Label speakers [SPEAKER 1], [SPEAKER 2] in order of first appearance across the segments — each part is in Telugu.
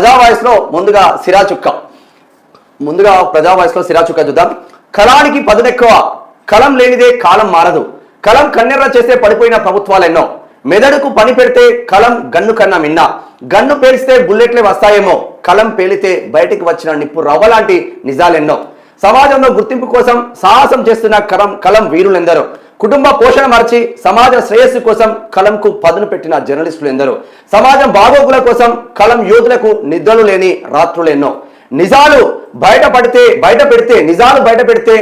[SPEAKER 1] ప్రజా వాయిస్లో ముందుగా సిరాచుక్క చూద్దాం. కళానికి పదునెక్కువ, కలం లేనిదే కాలం మారదు. కలం కన్నెర్ర చేస్తే పడిపోయిన ప్రభుత్వాలెన్నో. మెదడుకు పని పెడితే కలం గన్ను కన్నా మిన్నా. గన్ను పేలిస్తే బుల్లెట్లే వస్తాయేమో. కలం పేలితే బయటికి వచ్చిన నిప్పు రవ్వలాంటి నిజాలెన్నో. సమాజంలో గుర్తింపు కోసం సాహసం చేస్తున్న కలం వీరులెందరో. కుటుంబ పోషణ మర్చి సమాజ శ్రేయస్సు కోసం కలంకు పదును పెట్టిన జర్నలిస్టులు ఎందరో. సమాజం బాగోగుల కోసం కలం యోధులకు నిద్రలు లేని రాత్రులెన్నో. నిజాలు బయట పెడితే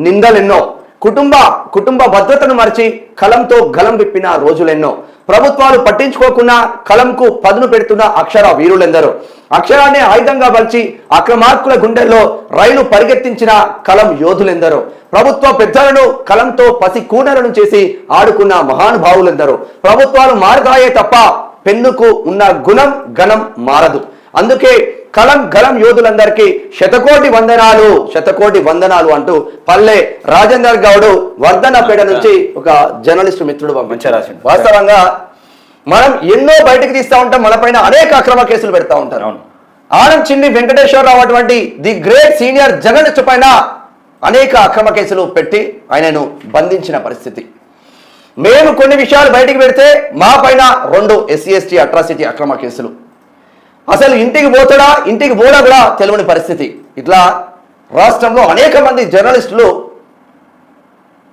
[SPEAKER 1] నిందలెన్నో. కుటుంబ భద్రతను మర్చి కలంతో గలం విప్పిన రోజులెన్నో. ప్రభుత్వాలు పట్టించుకోకుండా కలంకు పదును పెడుతున్న అక్షర వీరులెందరో. అక్షరాన్ని ఆయుధంగా బలిచి అక్రమార్కుల గుండెల్లో రైలు పరిగెత్తించిన కలం యోధులెందరో. ప్రభుత్వ పెద్దలను కలంతో పసి కూనలను చేసి ఆడుకున్న మహానుభావులెందరో. ప్రభుత్వాలు మారుతాయే తప్ప పెన్నుకు ఉన్న గణం మారదు. అందుకే గలం యోధులందరికీ శతకోటి వందనాలు అంటూ పల్లె రాజేందర్ గౌడ్ వర్ధనపేట నుంచి ఒక జర్నలిస్టు మిత్రుడు పంపించారు. వాస్తవంగా మనం ఎన్నో బయటకు తీస్తూ ఉంటాం, మన పైన అనేక అక్రమ కేసులు పెడతా ఉంటారు. ఆనం చిన్ని వెంకటేశ్వరరావు అటువంటి ది గ్రేట్ సీనియర్ జర్నలిస్టు పైన అనేక అక్రమ కేసులు పెట్టి ఆయనను బంధించిన పరిస్థితి. మేము కొన్ని విషయాలు బయటికి పెడితే మా పైన 2 SC/ST అట్రాసిటీ అక్రమ కేసులు. అసలు ఇంటికి పోడా కూడా తెలియని పరిస్థితి. ఇట్లా రాష్ట్రంలో అనేక మంది జర్నలిస్టులు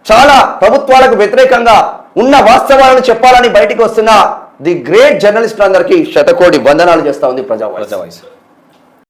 [SPEAKER 1] చాలా ప్రభుత్వాలకు వ్యతిరేకంగా ఉన్న వాస్తవాలను చెప్పాలని బయటికి వస్తున్న ది గ్రేట్ జర్నలిస్టులందరికీ శతకోటి వందనాలు చేస్తా ఉంది ప్రజా వాయిస్.